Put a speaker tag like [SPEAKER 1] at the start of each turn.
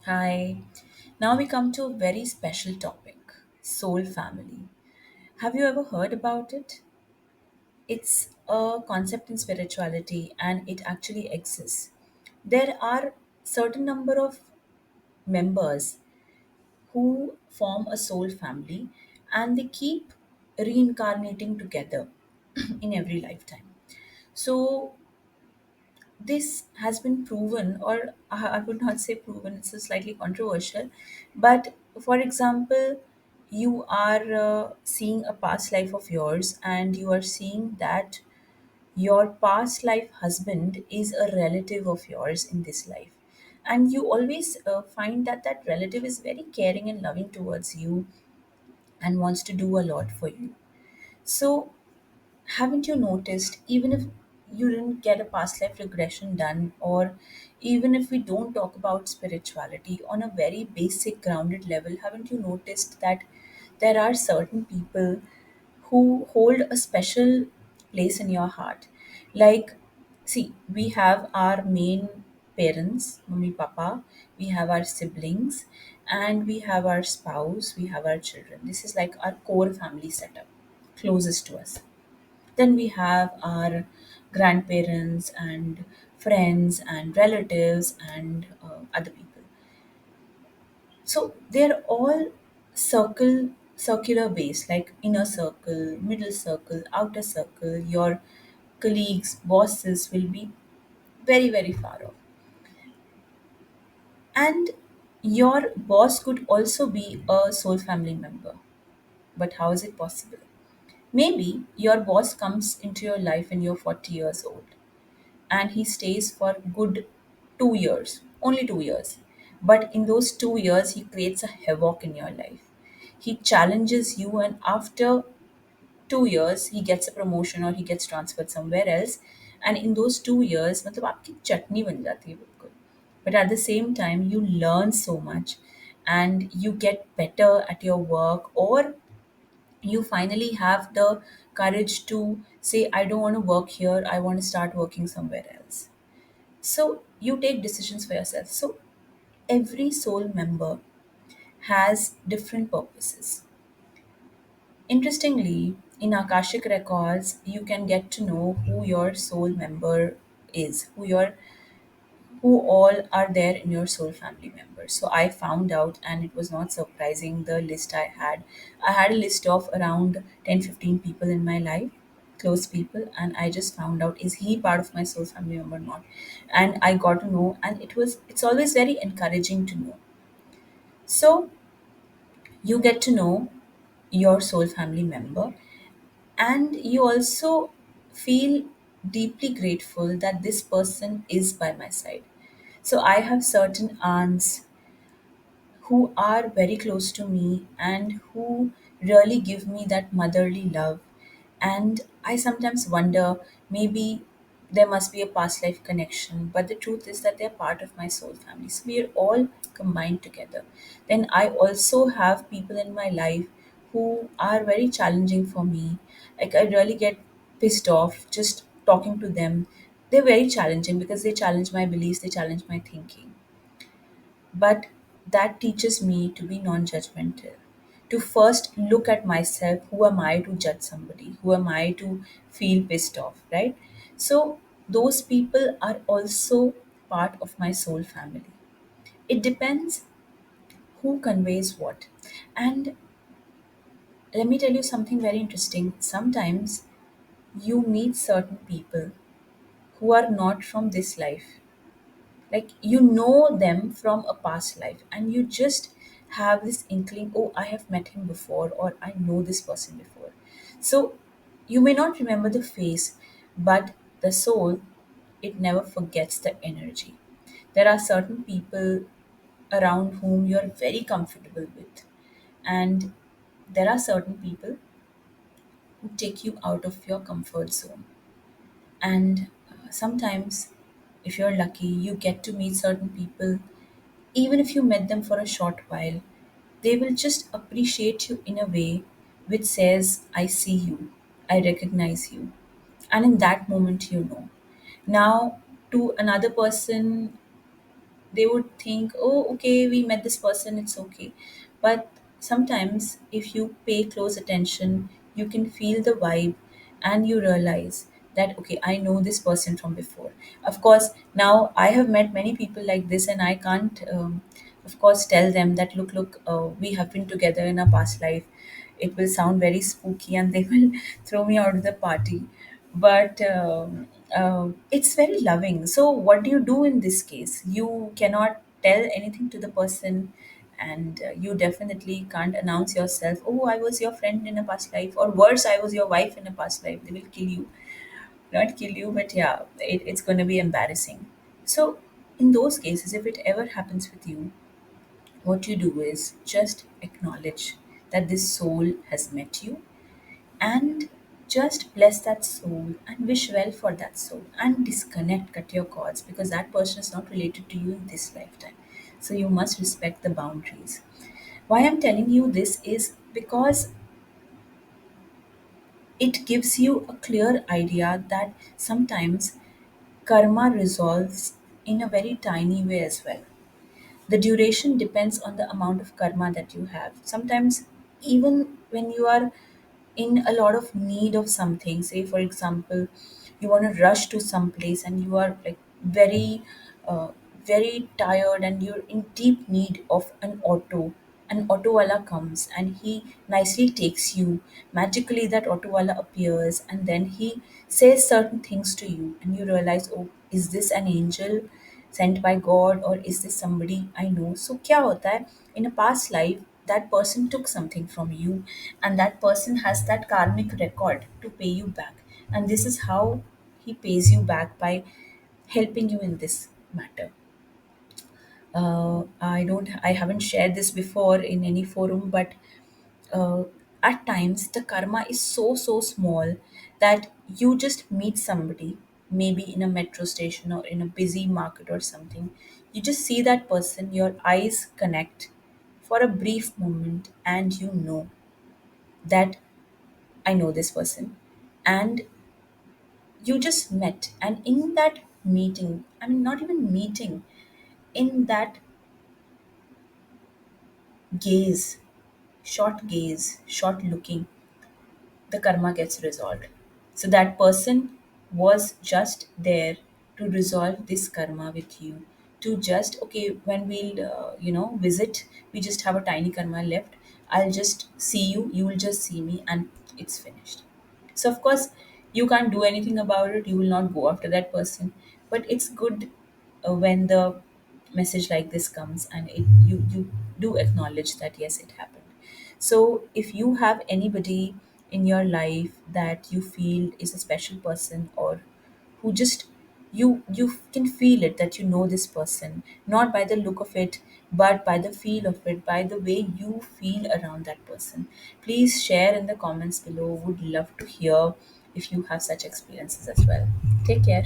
[SPEAKER 1] Hi. Now we come to a very special topic soul family. Have you ever heard about it? It's a concept in spirituality and it actually exists. There are certain number of members who form a soul family and they keep reincarnating together in every lifetime. So this has been proven, or I would not say proven, it's a slightly controversial. But for example, you are seeing a past life of yours, and you are seeing that your past life husband is a relative of yours in this life. And you always find that that relative is very caring and loving towards you and wants to do a lot for you. So, haven't you noticed, even if you didn't get a past life regression done, or even if we don't talk about spirituality on a very basic, grounded level, haven't you noticed that there are certain people who hold a special place in your heart? Like, see, we have our main parents, mummy, papa, we have our siblings, and we have our spouse, we have our children. This is like our core family setup, closest to us. Then we have our grandparents and friends and relatives and other people. So they're all circular based, like inner circle, middle circle, outer circle. Your colleagues, bosses will be very far off. And your boss could also be a soul family member. But how is it possible? Maybe your boss comes into your life when you're 40 years old and he stays for good 2 years, only 2 years. But in those 2 years, he creates a havoc in your life. He challenges you, and after 2 years, he gets a promotion or he gets transferred somewhere else. And in those 2 years, मतलब आपकी चटनी बन जाती है बिल्कुल. But at the same time, you learn so much and you get better at your work, or you finally have the courage to say, I don't want to work here, I want to start working somewhere else. So you take decisions for yourself. So every soul member has different purposes. Interestingly, in Akashic records, you can get to know who your soul member is, who all are there in your soul family members. So I found out, and it was not surprising the list I had. I had a list of around 10, 15 people in my life, close people, and I just found out, is he part of my soul family member or not? And I got to know, and it's always very encouraging to know. So you get to know your soul family member, and you also feel deeply grateful that this person is by my side. So I have certain aunts who are very close to me and who really give me that motherly love. And I sometimes wonder, maybe there must be a past life connection, but the truth is that they're part of my soul family. So we are all combined together. Then I also have people in my life who are very challenging for me. Like, I really get pissed off just talking to them. They're very challenging because they challenge my beliefs, they challenge my thinking. But that teaches me to be non judgmental, to first look at myself. Who am I to judge somebody? Who am I to feel pissed off, right? So, those people are also part of my soul family. It depends who conveys what. And let me tell you something very interesting. Sometimes you meet certain people who are not from this life, like you know them from a past life, and you just have this inkling, oh, I have met him before, or I know this person before. So you may not remember the face, but the soul, it never forgets the energy. There are certain people around whom you are very comfortable with, and there are certain people who take you out of your comfort zone. And sometimes, if you're lucky, you get to meet certain people. Even if you met them for a short while, they will just appreciate you in a way which says, I see you, I recognize you. And in that moment, you know. Now, to another person, They would think, oh, okay, we met this person, it's okay. But sometimes, if you pay close attention, you can feel the vibe and you realize that, okay, I know this person from before. Of course, now I have met many people like this, and I can't, of course, tell them that, look, we have been together in a past life. It will sound very spooky and they will throw me out of the party. But it's very loving. So what do you do in this case? You cannot tell anything to the person, and you definitely can't announce yourself, oh, I was your friend in a past life, or worse, I was your wife in a past life. They will kill you. Not kill you, but yeah, it's going to be embarrassing. So in those cases, if it ever happens with you, what you do is just acknowledge that this soul has met you, and just bless that soul and wish well for that soul, and disconnect, cut your cords, because that person is not related to you in this lifetime. So you must respect the boundaries. Why I'm telling you this is because it gives you a clear idea that sometimes karma resolves in a very tiny way as well. The duration depends on the amount of karma that you have. Sometimes, even when you are in a lot of need of something, say for example, you want to rush to some place and you are like very, uh, very tired, and you're in deep need of an auto wala comes and he nicely takes you. Magically, that auto wala appears and then he says certain things to you, and you realize, oh, is this an angel sent by God, or is this somebody I know? So, kya hota hai? In a past life, that person took something from you, and that person has that karmic record to pay you back. And this is how he pays you back, by helping you in this matter. I haven't shared this before in any forum, but uh, at times the karma is so small that you just meet somebody, maybe in a metro station or in a busy market or something. You just see that person, your eyes connect for a brief moment, and you know that I know this person. And you just met, and in that meeting, I mean, not even meeting, in that gaze, short looking, the karma gets resolved. So that person was just there to resolve this karma with you. To just, okay, when we'll, visit, we just have a tiny karma left. I'll just see you, you will just see me, and it's finished. So, of course, you can't do anything about it. You will not go after that person. But it's good when the message like this comes, and you do acknowledge that yes, it happened. So if you have anybody in your life that you feel is a special person, or who just, you can feel it that you know this person, not by the look of it, but by the feel of it, by the way you feel around that person, please share in the comments below. Would love to hear if you have such experiences as well. Take care.